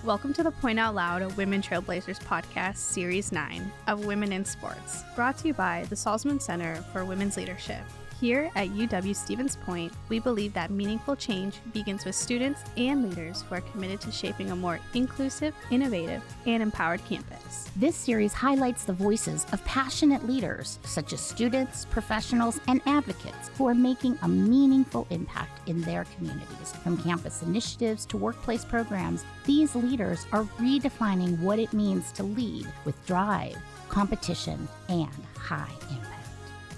Welcome to the Point Out Loud, a Women Trailblazers podcast, Series 9 of Women in Sports, brought to you by the Salzman Center for Women's Leadership. Here at UW-Stevens Point, we believe that meaningful change begins with students and leaders who are committed to shaping a more inclusive, innovative, and empowered campus. This series highlights the voices of passionate leaders, such as students, professionals, and advocates who are making a meaningful impact in their communities. From campus initiatives to workplace programs, these leaders are redefining what it means to lead with drive, competition, and high impact.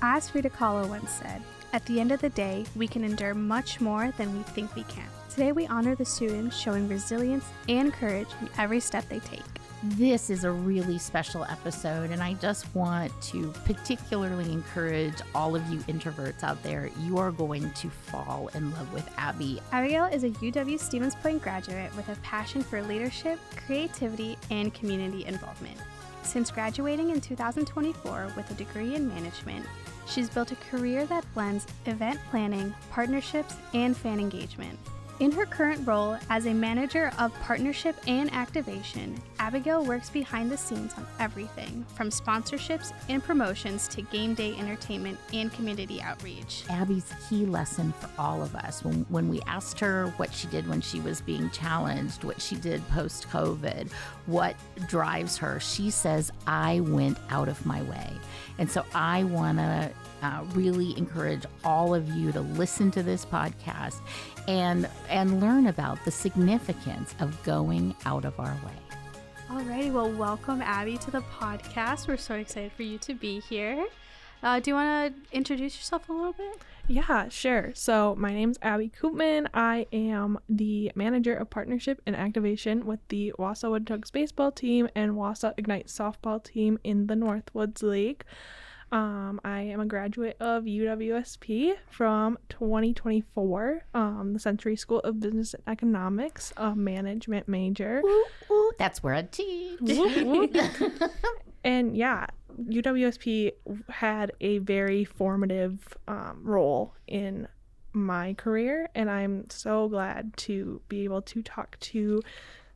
As Frida Kahlo once said, at the end of the day, we can endure much more than we think we can. Today, we honor the students showing resilience and courage in every step they take. This is a really special episode, and I just want to particularly encourage all of you introverts out there. You are going to fall in love with Abby. Abigail is a UW-Stevens Point graduate with a passion for leadership, creativity, and community involvement. Since graduating in 2024 with a degree in management, she's built a career that blends event planning, partnerships, and fan engagement. In her current role as a manager of partnership and activation, Abigail works behind the scenes on everything from sponsorships and promotions to game day entertainment and community outreach. Abby's key lesson for all of us, when we asked her what she did when she was being challenged, what she did post-COVID, what drives her, she says, I went out of my way. And so I want to really encourage all of you to listen to this podcast and learn about the significance of going out of our way. Alrighty, well, welcome Abby to the podcast. We're so excited for you to be here. Do you want to introduce yourself a little bit? Yeah, sure. So my name's Abigail Koopman. I am the manager of partnership and activation with the Wausau Wood Tugs baseball team and Wausau Ignite softball team in the Northwoods League. I am a graduate of UWSP from 2024, the Sentry School of Business and Economics, a management major. Ooh, ooh, that's where I teach. And yeah, UWSP had a very formative role in my career, and I'm so glad to be able to talk to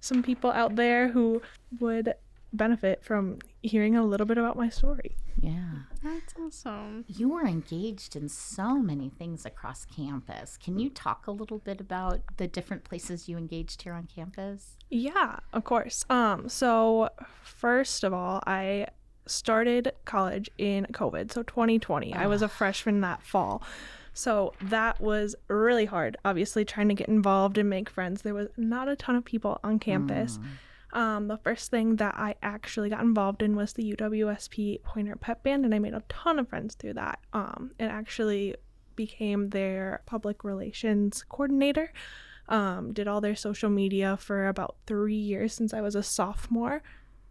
some people out there who would benefit from hearing a little bit about my story. Yeah. That's awesome. You were engaged in so many things across campus. Can you talk a little bit about the different places you engaged here on campus? Yeah, of course. So first of all, I started college in COVID, so 2020. I was a freshman that fall. So that was really hard, obviously, trying to get involved and make friends. There was not a ton of people on campus. The first thing that I actually got involved in was the UWSP Pointer Pep Band, and I made a ton of friends through that. And actually became their public relations coordinator. Did all their social media for about 3 years since I was a sophomore.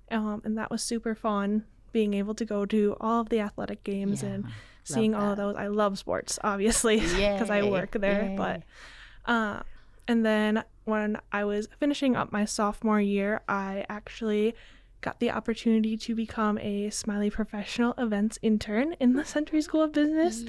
And that was super fun, being able to go to all of the athletic games and seeing all of those. I love sports, obviously, because I work there. Yay. But and then when I was finishing up my sophomore year, I actually got the opportunity to become a Smiley Professional Events Intern in the Sentry School of Business.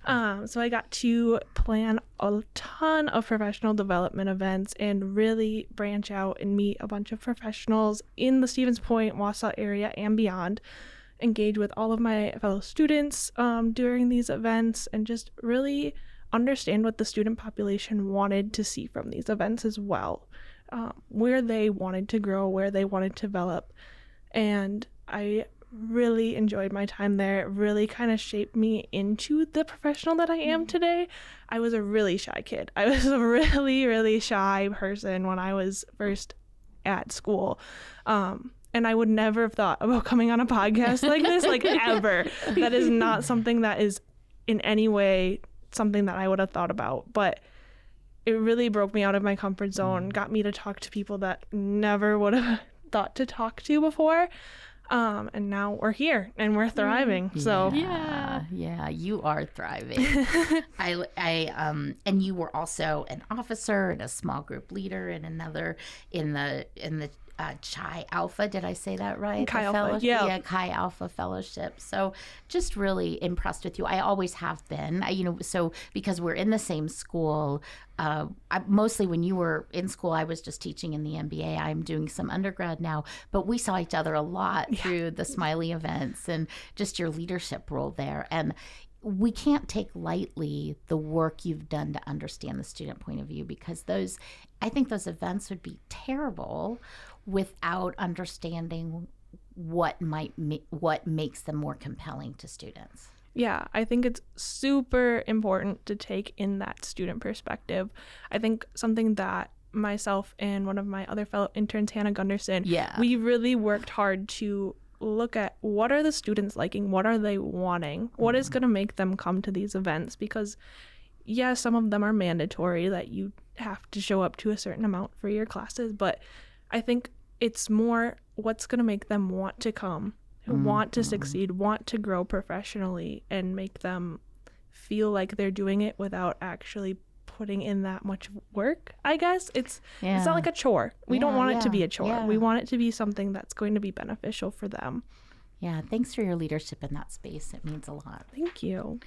So I got to plan a ton of professional development events and really branch out and meet a bunch of professionals in the Stevens Point, Wausau area and beyond, engage with all of my fellow students during these events, and just really understand what the student population wanted to see from these events as well, where they wanted to grow, where they wanted to develop. And I really enjoyed my time there. It really kind of shaped me into the professional that I am today. I was a really shy kid. I was a really, really shy person when I was first at school. And I would never have thought about coming on a podcast like this, like ever. That is not something that is in any way something that I would have thought about, but it really broke me out of my comfort zone, got me to talk to people that never would have thought to talk to before. And now we're here and we're thriving. So yeah, you are thriving. And you were also an officer and a small group leader and another in the Chi Alpha, did I say that right? Chi Alpha, yeah. Chi Alpha Fellowship. So just really impressed with you. I always have been, so because we're in the same school, mostly when you were in school, I was just teaching in the MBA. I'm doing some undergrad now, but we saw each other a lot through the Smiley events and just your leadership role there. And we can't take lightly the work you've done to understand the student point of view, because I think those events would be terrible without understanding what makes them more compelling to students. Yeah, I think it's super important to take in that student perspective. I think something that myself and one of my other fellow interns, Hannah Gunderson, we really worked hard to look at what are the students liking, what are they wanting, what is going to make them come to these events, because some of them are mandatory that you have to show up to a certain amount for your classes, but I think it's more what's going to make them want to come, want to succeed, want to grow professionally, and make them feel like they're doing it without actually putting in that much work. I guess it's not like a chore. We don't want it to be a chore. We want it to be something that's going to be beneficial for them. Yeah, thanks for your leadership in that space. It means a lot. Thank you.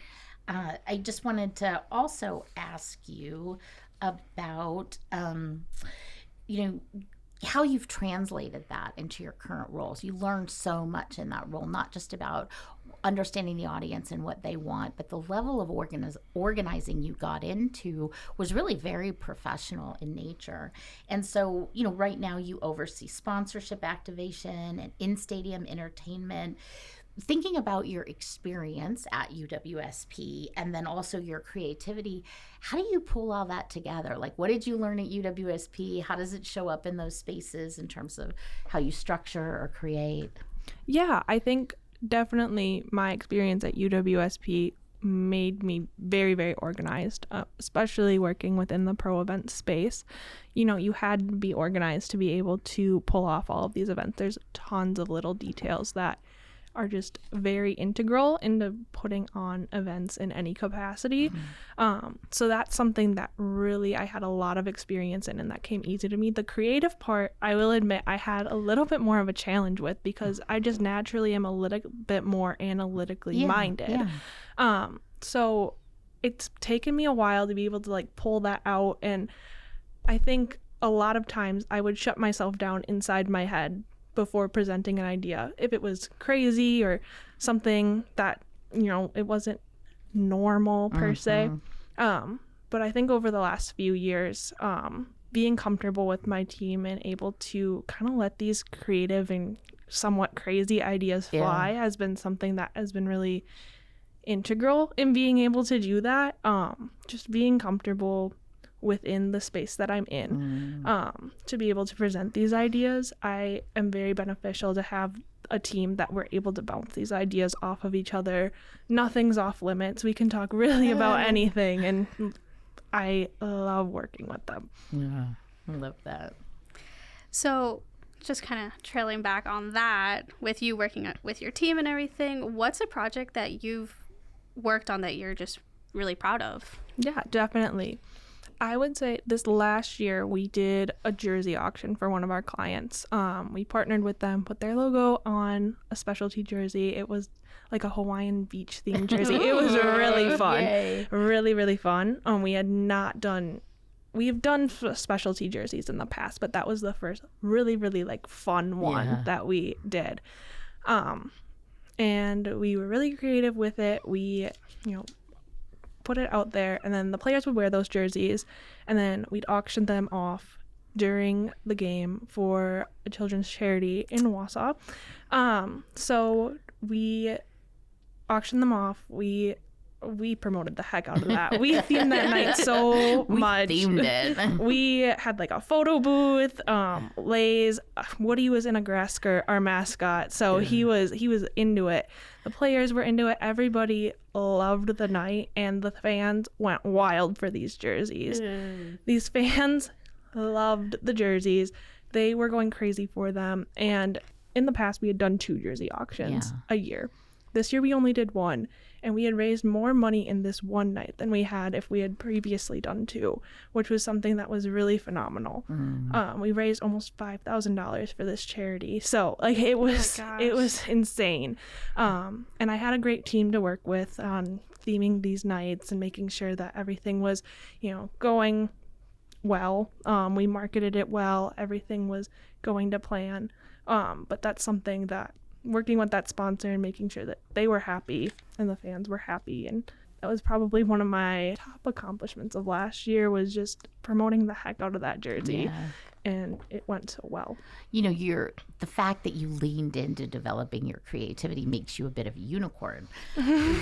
I just wanted to also ask you about, how you've translated that into your current roles. You learned so much in that role, not just about understanding the audience and what they want, but the level of organizing you got into was really very professional in nature. And so, right now you oversee sponsorship activation and in-stadium entertainment. Thinking about your experience at UWSP and then also your creativity, how do you pull all that together? Like, what did you learn at UWSP? How does it show up in those spaces in terms of how you structure or create? Yeah, I think definitely my experience at UWSP made me very, very organized, especially working within the pro event space. You had to be organized to be able to pull off all of these events. There's tons of little details that are just very integral into putting on events in any capacity. So that's something that really I had a lot of experience in, and that came easy to me. The creative part, I will admit, I had a little bit more of a challenge with, because I just naturally am a little bit more analytically minded. So it's taken me a while to be able to pull that out, and I think a lot of times I would shut myself down inside my head before presenting an idea, if it was crazy or something that it wasn't normal per se. But I think over the last few years, being comfortable with my team and able to kind of let these creative and somewhat crazy ideas fly has been something that has been really integral in being able to do that. Just being comfortable within the space that I'm in, to be able to present these ideas. I am very beneficial to have a team that we're able to bounce these ideas off of each other. Nothing's off limits. We can talk really about anything, and I love working with them. Yeah, I love that. So just kind of trailing back on that, with you working with your team and everything, what's a project that you've worked on that you're just really proud of? Yeah, definitely. I would say this last year we did a jersey auction for one of our clients. We partnered with them, put their logo on a specialty jersey. It was like a Hawaiian beach themed jersey. It was really fun. Yay. Really, really fun. We've done specialty jerseys in the past, but that was the first really, really fun one that we did. And we were really creative with it. We, put it out there, and then the players would wear those jerseys, and then we'd auction them off during the game for a children's charity in Wausau. So we auctioned them off. We promoted the heck out of that. We themed that night so much. We themed it. We had a photo booth. Lays, Woody was in a grass skirt, our mascot. So he was into it. The players were into it. Everybody loved the night, and the fans went wild for these jerseys. These fans loved the jerseys. They were going crazy for them. And in the past, we had done 2 jersey auctions a year. This year we only did 1, and we had raised more money in this one night than we had if we had previously done 2, which was something that was really phenomenal. We raised almost $5,000 for this charity. So it was insane. And I had a great team to work with on theming these nights and making sure that everything was, going well. We marketed it well. Everything was going to plan. But that's something that working with that sponsor and making sure that they were happy and the fans were happy. And that was probably one of my top accomplishments of last year, was just promoting the heck out of that jersey. Yeah. And it went so well. You know, the fact that you leaned into developing your creativity makes you a bit of a unicorn,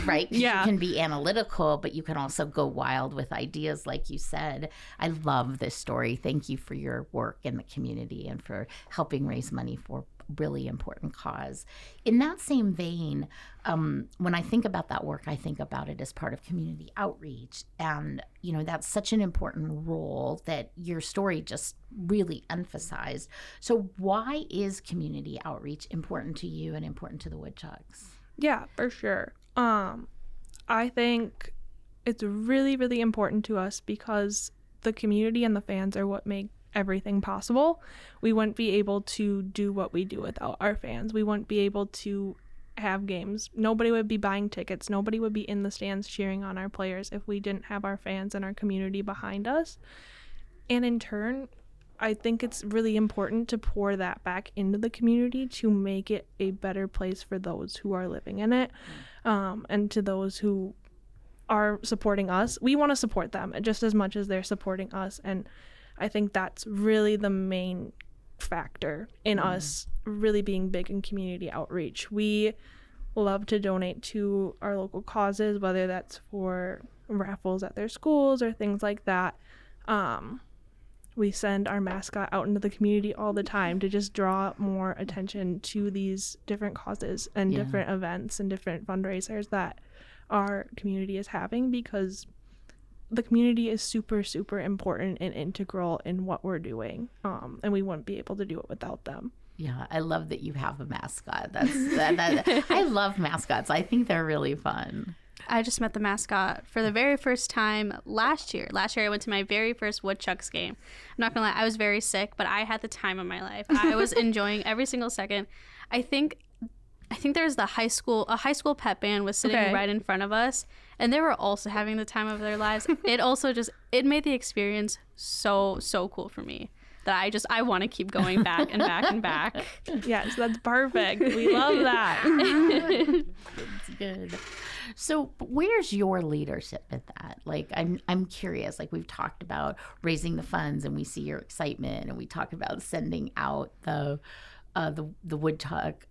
right? 'Cause Yeah. you can be analytical, but you can also go wild with ideas, like you said. I love this story. Thank you for your work in the community and for helping raise money for really important cause. In that same vein, when I think about that work, I think about it as part of community outreach. And, you know, that's such an important role that your story just really emphasized. So why is community outreach important to you and important to the Woodchucks? Yeah, for sure. I think it's really, really important to us because the community and the fans are what make everything possible. We wouldn't be able to do what we do without our fans. We wouldn't be able to have games. Nobody would be buying tickets. Nobody would be in the stands cheering on our players if we didn't have our fans and our community behind us. And in turn, I think it's really important to pour that back into the community to make it a better place for those who are living in it, and to those who are supporting us. We want to support them just as much as they're supporting us. And I think that's really the main factor in us really being big in community outreach. We love to donate to our local causes, whether that's for raffles at their schools or things like that. We send our mascot out into the community all the time to just draw more attention to these different causes and different events and different fundraisers that our community is having, because the community is super, super important and integral in what we're doing, and we wouldn't be able to do it without them. Yeah, I love that you have a mascot. I love mascots. I think they're really fun. I just met the mascot for the very first time last year. Last year, I went to my very first Woodchucks game. I'm not gonna lie, I was very sick, but I had the time of my life. I was enjoying every single second. I think there's a high school pep band was sitting right in front of us, and they were also having the time of their lives. It made the experience so cool for me that I want to keep going back and back and back. Yes, that's perfect. We love that. That's good. So where's your leadership at that? Like, I'm curious. Like, we've talked about raising the funds, and we see your excitement, and we talk about sending out the woodchuck,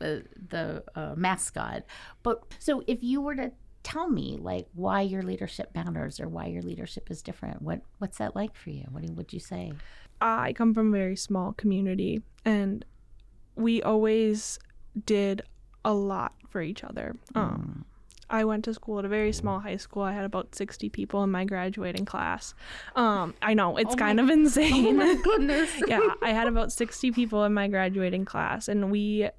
the mascot. But so if you were to tell me, like, why your leadership matters or why your leadership is different, what's that like for you? What would you say? I come from a very small community, and we always did a lot for each other. I went to school at a very small high school. I had about 60 people in my graduating class. I know, it's kind of insane. Oh my goodness. Yeah, I had about 60 people in my graduating class, and we,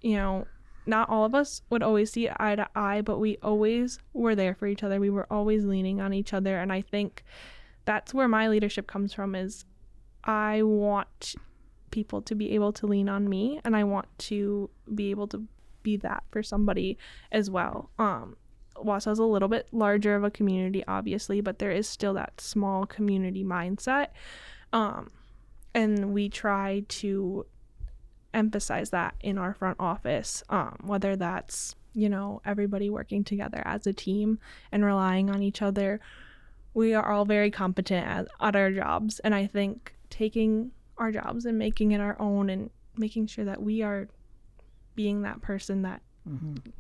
not all of us would always see eye to eye, but we always were there for each other. We were always leaning on each other, and I think that's where my leadership comes from, is I want people to be able to lean on me, and I want to be able to be that for somebody as well. Wausau's a little bit larger of a community, obviously, but there is still that small community mindset, and we try to emphasize that in our front office, whether that's everybody working together as a team and relying on each other. We are all very competent at our jobs, and I think taking our jobs and making it our own and making sure that we are being that person that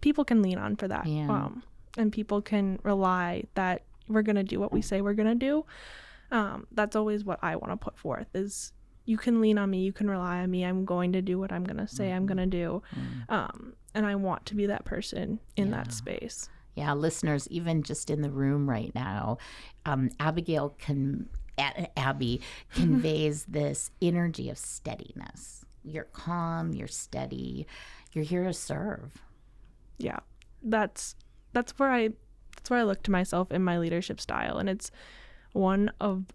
people can lean on for that, and people can rely that we're going to do what we say we're going to do. That's always what I want to put forth, is you can lean on me, you can rely on me, I'm going to do what I'm going to say I'm going to do, and I want to be that person in that space. Yeah, listeners, even just in the room right now, Abby conveys this energy of steadiness. You're calm, you're steady, you're here to serve. Yeah, that's where I look to myself in my leadership style, and it's one of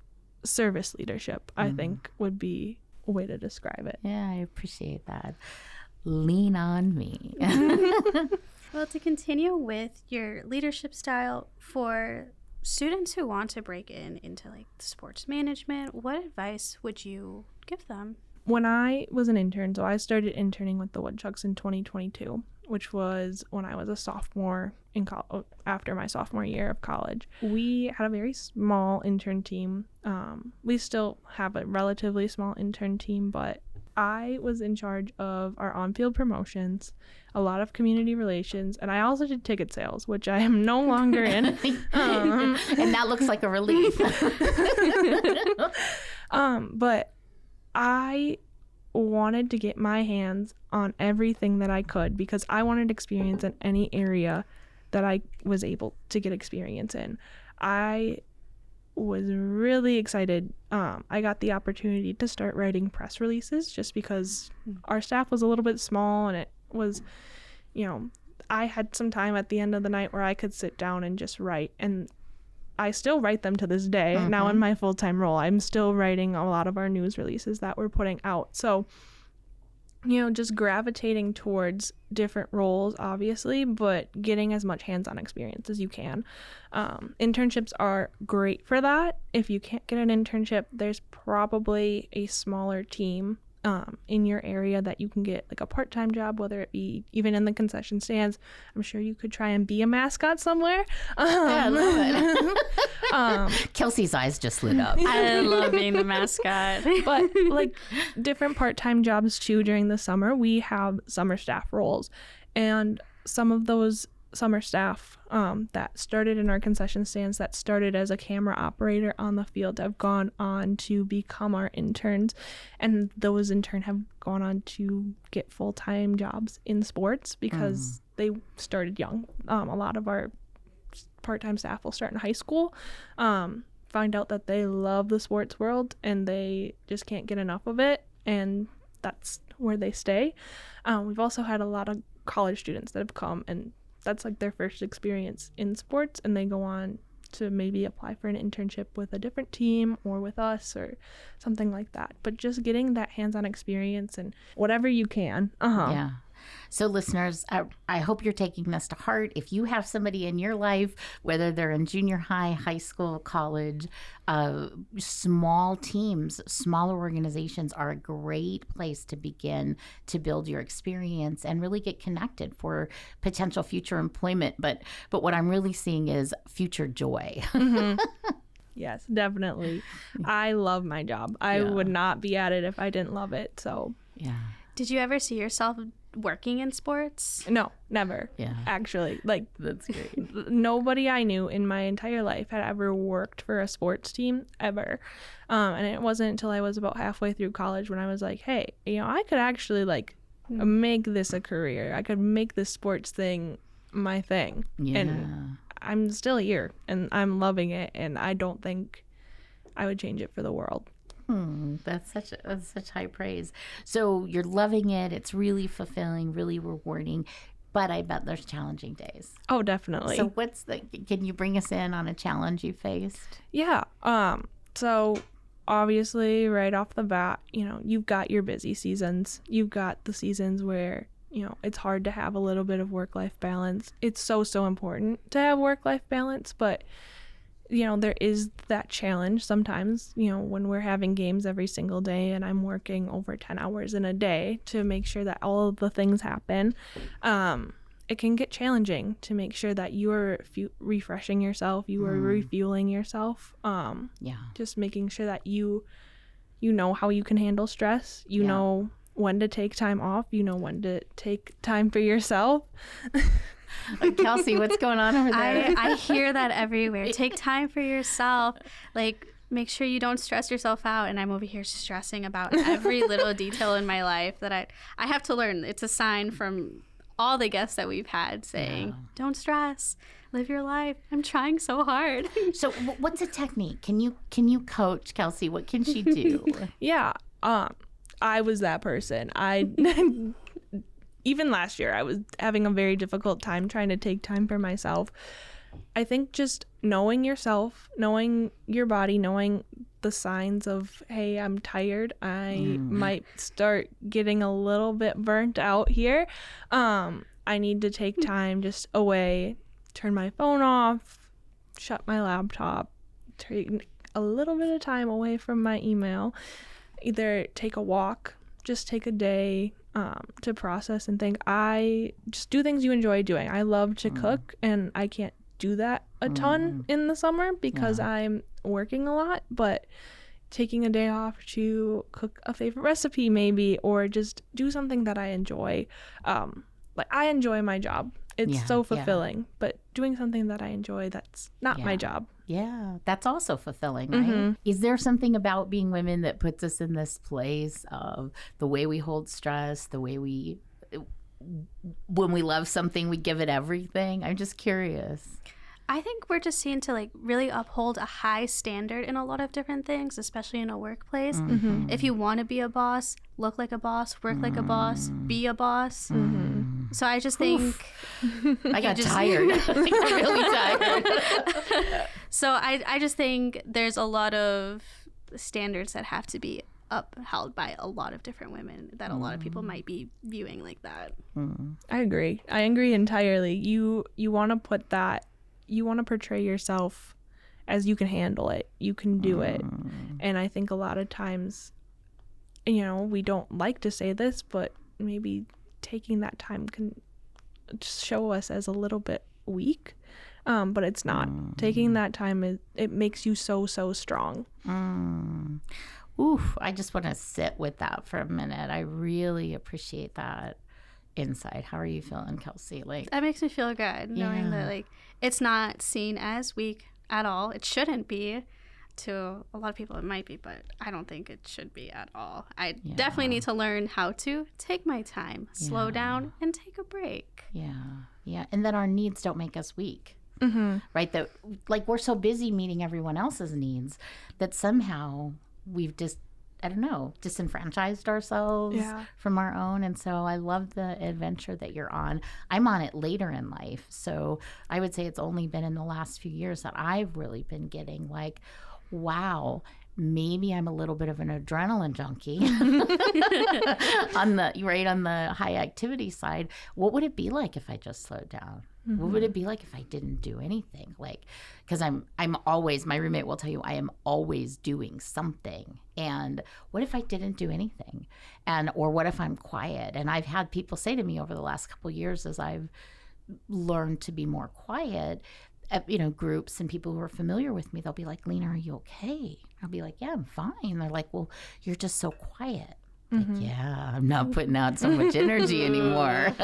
service leadership, I think, would be a way to describe it. Yeah, I appreciate that. Lean on me. Well, to continue with your leadership style for students who want to break into like sports management, what advice would you give them? When I was an intern, so I started interning with the Woodchucks in 2022, which was when I was a sophomore in college, after my sophomore year of college. We had a very small intern team. We still have a relatively small intern team, but I was in charge of our on-field promotions, a lot of community relations, and I also did ticket sales, which I am no longer in. And that looks like a relief. But I wanted to get my hands on everything that I could because I wanted experience in any area that I was able to get experience in. I was really excited. I got the opportunity to start writing press releases just because our staff was a little bit small, and it was, I had some time at the end of the night where I could sit down and just write, and I still write them to this day. Mm-hmm. Now in my full-time role, I'm still writing a lot of our news releases that we're putting out. So, just gravitating towards different roles, obviously, but getting as much hands-on experience as you can. Internships are great for that. If you can't get an internship, there's probably a smaller team in your area that you can get like a part-time job, whether it be even in the concession stands. I'm sure you could try and be a mascot somewhere. Yeah, I love it. Kelsey's eyes just lit up. I love being the mascot. But like different part-time jobs too during the summer, we have summer staff roles, and some of those summer staff that started in our concession stands, that started as a camera operator on the field, have gone on to become our interns, and those in turn have gone on to get full-time jobs in sports because they started young. A lot of our part-time staff will start in high school, find out that they love the sports world and they just can't get enough of it, and that's where they stay. We've also had a lot of college students that have come, and that's like their first experience in sports, and they go on to maybe apply for an internship with a different team or with us or something like that. But just getting that hands-on experience and whatever you can. Yeah. So listeners, I hope you're taking this to heart. If you have somebody in your life, whether they're in junior high, high school, college, small teams, smaller organizations are a great place to begin to build your experience and really get connected for potential future employment. But what I'm really seeing is future joy. Mm-hmm. Yes, definitely. I love my job. I would not be at it if I didn't love it. So yeah. Did you ever see yourself working in sports? No, never. Yeah. Actually, like, that's great. Nobody I knew in my entire life had ever worked for a sports team ever. And it wasn't until I was about halfway through college when I was like, hey, I could actually like make this a career. I could make this sports thing my thing. Yeah. And I'm still here and I'm loving it, and I don't think I would change it for the world. That's such high praise. So you're loving it. It's really fulfilling, really rewarding. But I bet there's challenging days. Oh, definitely. So can you bring us in on a challenge you faced? Yeah. So obviously right off the bat, you've got your busy seasons. You've got the seasons where, it's hard to have a little bit of work-life balance. It's so important to have work-life balance, but there is that challenge sometimes, when we're having games every single day and I'm working over 10 hours in a day to make sure that all of the things happen. It can get challenging to make sure that you are refreshing yourself, you are refueling yourself. Just making sure that you know how you can handle stress, you know when to take time off, when to take time for yourself. Kelsey, what's going on over there? I hear that everywhere. Take time for yourself. Like, make sure you don't stress yourself out. And I'm over here stressing about every little detail in my life that I have to learn. It's a sign from all the guests that we've had saying, don't stress, live your life. I'm trying so hard. So what's a technique? Can you coach Kelsey? What can she do? Yeah. I was that person. Even last year, I was having a very difficult time trying to take time for myself. I think just knowing yourself, knowing your body, knowing the signs of, hey, I'm tired. I might start getting a little bit burnt out here. I need to take time just away, turn my phone off, shut my laptop, take a little bit of time away from my email, either take a walk, just take a day to process and think. I just do things you enjoy doing. I love to cook, and I can't do that a ton in the summer because I'm working a lot, but taking a day off to cook a favorite recipe maybe, or just do something that I enjoy. Like, I enjoy my job. It's so fulfilling, but doing something that I enjoy, that's not my job. Yeah, that's also fulfilling, right? Is there something about being women that puts us in this place of the way we hold stress, the way when we love something, we give it everything? I'm just curious. I think we're just seen to like really uphold a high standard in a lot of different things, especially in a workplace. If you want to be a boss, look like a boss, work like a boss, be a boss. So I just think I got tired. I got really tired. So I just think there's a lot of standards that have to be upheld by a lot of different women that a lot of people might be viewing like that. I agree entirely. You want to put that, you want to portray yourself as you can handle it, you can do it. And I think a lot of times, we don't like to say this, but maybe taking that time can show us as a little bit weak, but it's not. Taking that time, it makes you so strong. Oof, I just want to sit with that for a minute. I really appreciate that insight. How are you feeling, Kelsey? Like, that makes me feel good knowing that like it's not seen as weak at all. It shouldn't be. To a lot of people it might be, but I don't think it should be at all. I definitely need to learn how to take my time, slow down, and take a break. Yeah, and that our needs don't make us weak. Right? That, like, we're so busy meeting everyone else's needs that somehow we've just, I don't know, disenfranchised ourselves from our own. And so I love the adventure that you're on. I'm on it later in life. So I would say it's only been in the last few years that I've really been getting like, wow, maybe I'm a little bit of an adrenaline junkie on the high activity side. What would it be like if I just slowed down? What would it be like if I didn't do anything? Like, because I'm always, my roommate will tell you, I am always doing something. And what if I didn't do anything? Or what if I'm quiet? And I've had people say to me over the last couple of years, as I've learned to be more quiet, groups and people who are familiar with me, they'll be like, Lena, are you okay? I'll be like, yeah, I'm fine. They're like, well, you're just so quiet. Like, yeah, I'm not putting out so much energy anymore.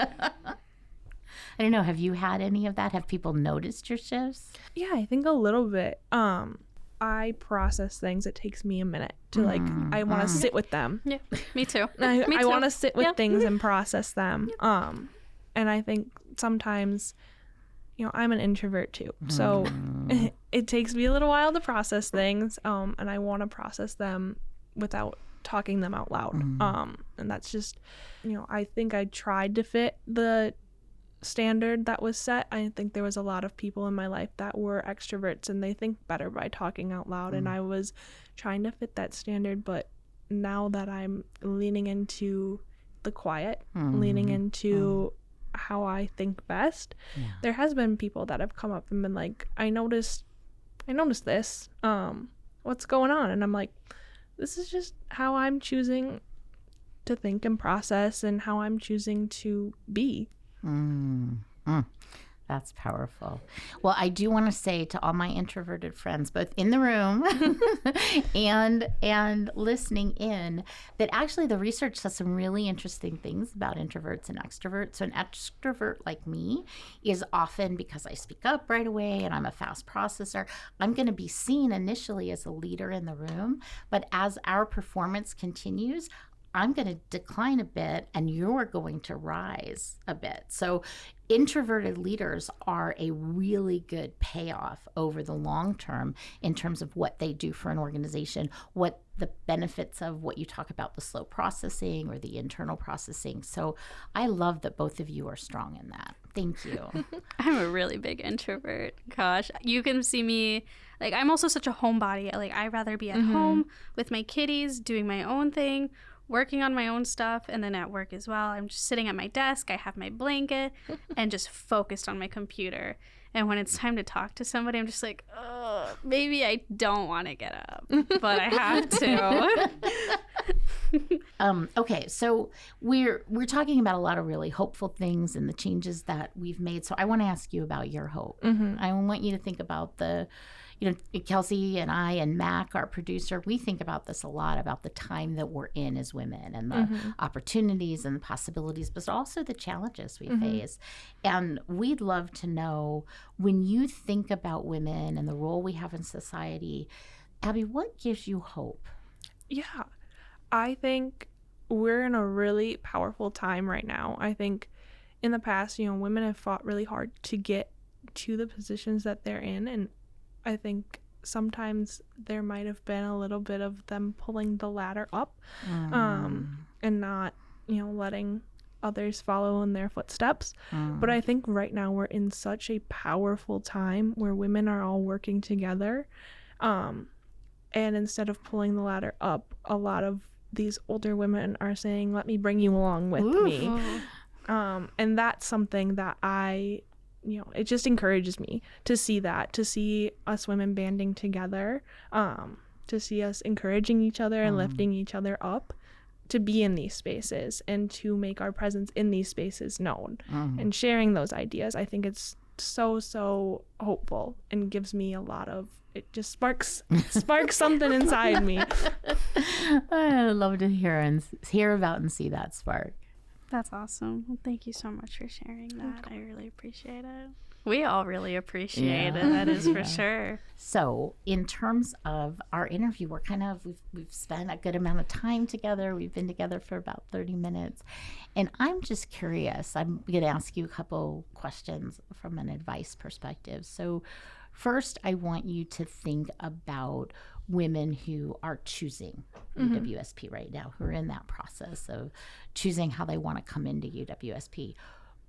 I don't know. Have you had any of that? Have people noticed your shifts? Yeah, I think a little bit. I process things. It takes me a minute to I want to sit with them. Yeah, me too. I want to sit with things and process them. And I think sometimes, I'm an introvert too. So it takes me a little while to process things. And I want to process them without talking them out loud. And that's just, I think I tried to fit the standard that was set. I think there was a lot of people in my life that were extroverts and they think better by talking out loud. And I was trying to fit that standard. But now that I'm leaning into the quiet, leaning into how I think best, there has been people that have come up and been like, I noticed this, what's going on? And I'm like, this is just how I'm choosing to think and process and how I'm choosing to be. That's powerful. Well, I do want to say to all my introverted friends, both in the room and listening in, that actually the research says some really interesting things about introverts and extroverts. So an extrovert like me is often, because I speak up right away and I'm a fast processor, I'm going to be seen initially as a leader in the room. But as our performance continues, I'm going to decline a bit and you're going to rise a bit. So introverted leaders are a really good payoff over the long term in terms of what they do for an organization, what the benefits of what you talk about, the slow processing or the internal processing. So I love that both of you are strong in that. Thank you. I'm a really big introvert. Gosh, you can see me, like, I'm also such a homebody. Like, I'd rather be at home with my kitties doing my own thing working on my own stuff, and then at work as well. I'm just sitting at my desk. I have my blanket and just focused on my computer. And when it's time to talk to somebody, I'm just like, oh, maybe I don't want to get up, but I have to. Okay, so we're talking about a lot of really hopeful things and the changes that we've made. So I want to ask you about your hope. I want you to think about Kelsey and I and Mac, our producer, we think about this a lot, about the time that we're in as women and the opportunities and the possibilities, but also the challenges we face. And we'd love to know, when you think about women and the role we have in society, Abby, what gives you hope? Yeah, I think we're in a really powerful time right now. I think in the past, women have fought really hard to get to the positions that they're in, and I think sometimes there might have been a little bit of them pulling the ladder up, and not, letting others follow in their footsteps. But I think right now we're in such a powerful time where women are all working together. And instead of pulling the ladder up, a lot of these older women are saying, let me bring you along with me. And that's something that it just encourages me to see that, to see us women banding together, to see us encouraging each other and lifting each other up, to be in these spaces and to make our presence in these spaces known and sharing those ideas. I think it's so hopeful and gives me a lot of, it just sparks something inside me. I love to hear about and see that spark. That's awesome. Well, thank you so much for sharing that. I really appreciate it. We all really appreciate it. That is for sure. So in terms of our interview, we've spent a good amount of time together. We've been together for about 30 minutes. And I'm just curious. I'm going to ask you a couple questions from an advice perspective. So first, I want you to think about women who are choosing UWSP right now, who are in that process of choosing how they want to come into UWSP.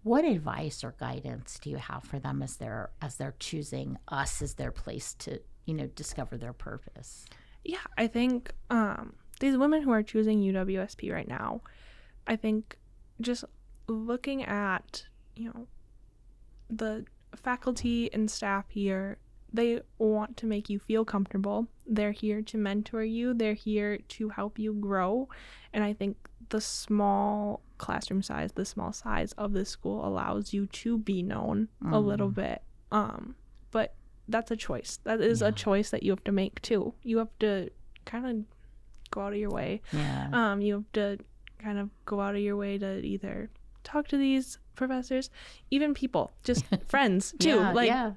What advice or guidance do you have for them as they're choosing us as their place to, discover their purpose? Yeah, I think these women who are choosing UWSP right now, I think just looking at, the faculty and staff here, they want to make you feel comfortable. They're here to mentor you. They're here to help you grow. And I think the small classroom size, the small size of the school allows you to be known a little bit. But that's a choice. That is a choice that you have to make too. You have to kind of go out of your way. Yeah. You have to kind of go out of your way to either talk to these professors, even people, just friends too.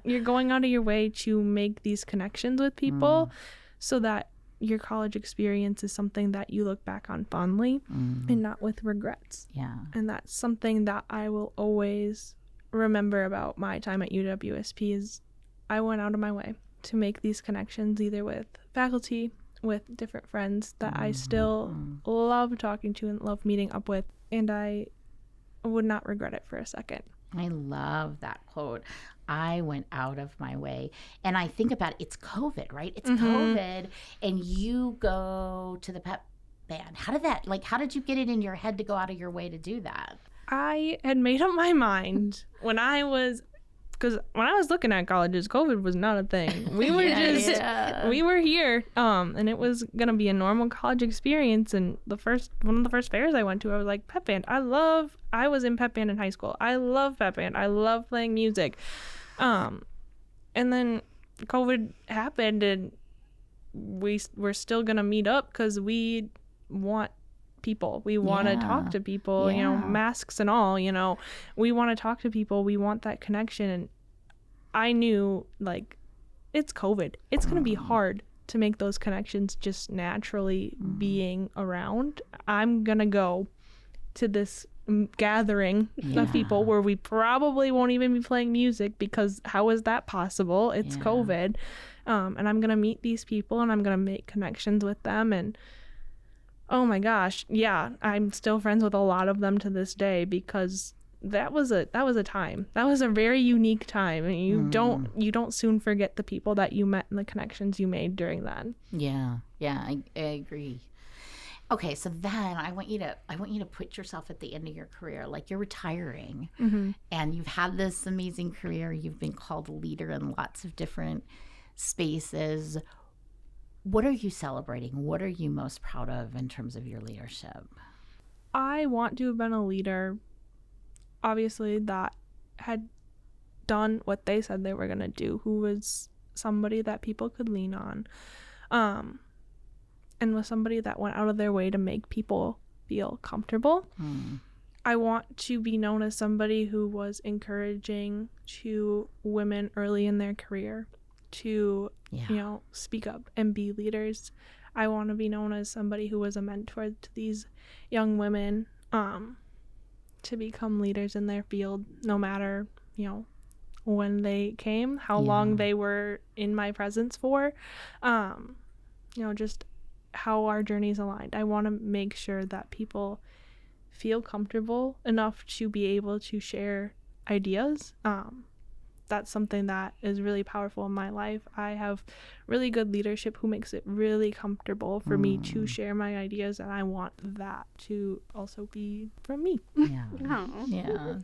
You're going out of your way to make these connections with people so that your college experience is something that you look back on fondly and not with regrets. Yeah. And that's something that I will always remember about my time at UWSP is I went out of my way to make these connections, either with faculty, with different friends that I still love talking to and love meeting up with, and I would not regret it for a second. I love that quote. I went out of my way. And I think about it's COVID, right? It's COVID, and you go to the pep band. How did you get it in your head to go out of your way to do that? I had made up my mind because when I was looking at colleges, COVID was not a thing. We were we were here, and it was gonna be a normal college experience. And one of the first fairs I went to, I was like, pep band. I was in pep band in high school. I love pep band. I love playing music. And then COVID happened, and we're still gonna meet up because we want people. We want to talk to people, masks and all, we want to talk to people. We want that connection. And I knew, it's COVID. It's going to be hard to make those connections just naturally being around. I'm going to go to this gathering of people where we probably won't even be playing music because how is that possible? It's COVID. And I'm going to meet these people and I'm going to make connections with them. And oh my gosh, yeah, I'm still friends with a lot of them to this day because that was a time. That was a very unique time, and you don't soon forget the people that you met and the connections you made during that. Yeah, I agree. Okay, so then I want you to put yourself at the end of your career, like you're retiring, and you've had this amazing career. You've been called a leader in lots of different spaces. What are you celebrating? What are you most proud of in terms of your leadership? I want to have been a leader, obviously, that had done what they said they were going to do, who was somebody that people could lean on, and was somebody that went out of their way to make people feel comfortable. I want to be known as somebody who was encouraging to women early in their career to, speak up and be leaders. I want to be known as somebody who was a mentor to these young women to become leaders in their field, no matter, when they came, how long they were in my presence for, just how our journeys aligned. I want to make sure that people feel comfortable enough to be able to share ideas. That's something that is really powerful in my life. I have really good leadership who makes it really comfortable for me to share my ideas, and I want that to also be from me. Yeah.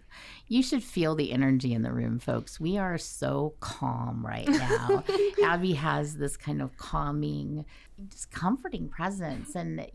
You should feel the energy in the room, folks. We are so calm right now. Abby has this kind of calming, just comforting presence, and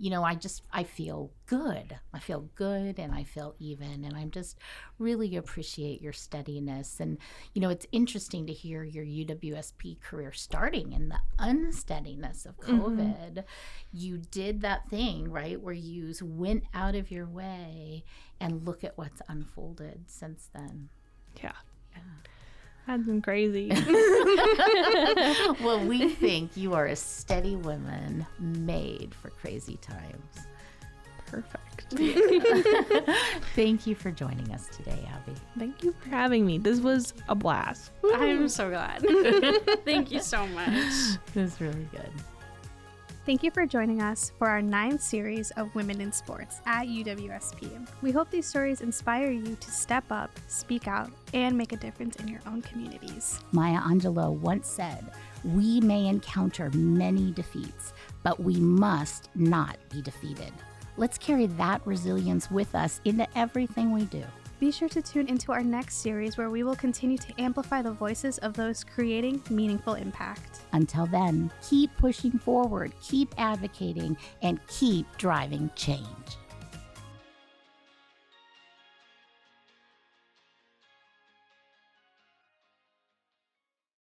I feel good. I feel good, and I feel even, and I just really appreciate your steadiness. And it's interesting to hear your UWSP career starting in the unsteadiness of COVID. You did that thing, right, where you went out of your way, and look at what's unfolded since then. Yeah. That's been crazy. Well, we think you are a steady woman made for crazy times. Perfect. Thank you for joining us today, Abby. Thank you for having me. This was a blast. I'm so glad. Thank you so much. It was really good. Thank you for joining us for our 9th series of Women in Sports at UWSP. We hope these stories inspire you to step up, speak out, and make a difference in your own communities. Maya Angelou once said, "We may encounter many defeats, but we must not be defeated." Let's carry that resilience with us into everything we do. Be sure to tune into our next series where we will continue to amplify the voices of those creating meaningful impact. Until then, keep pushing forward, keep advocating, and keep driving change.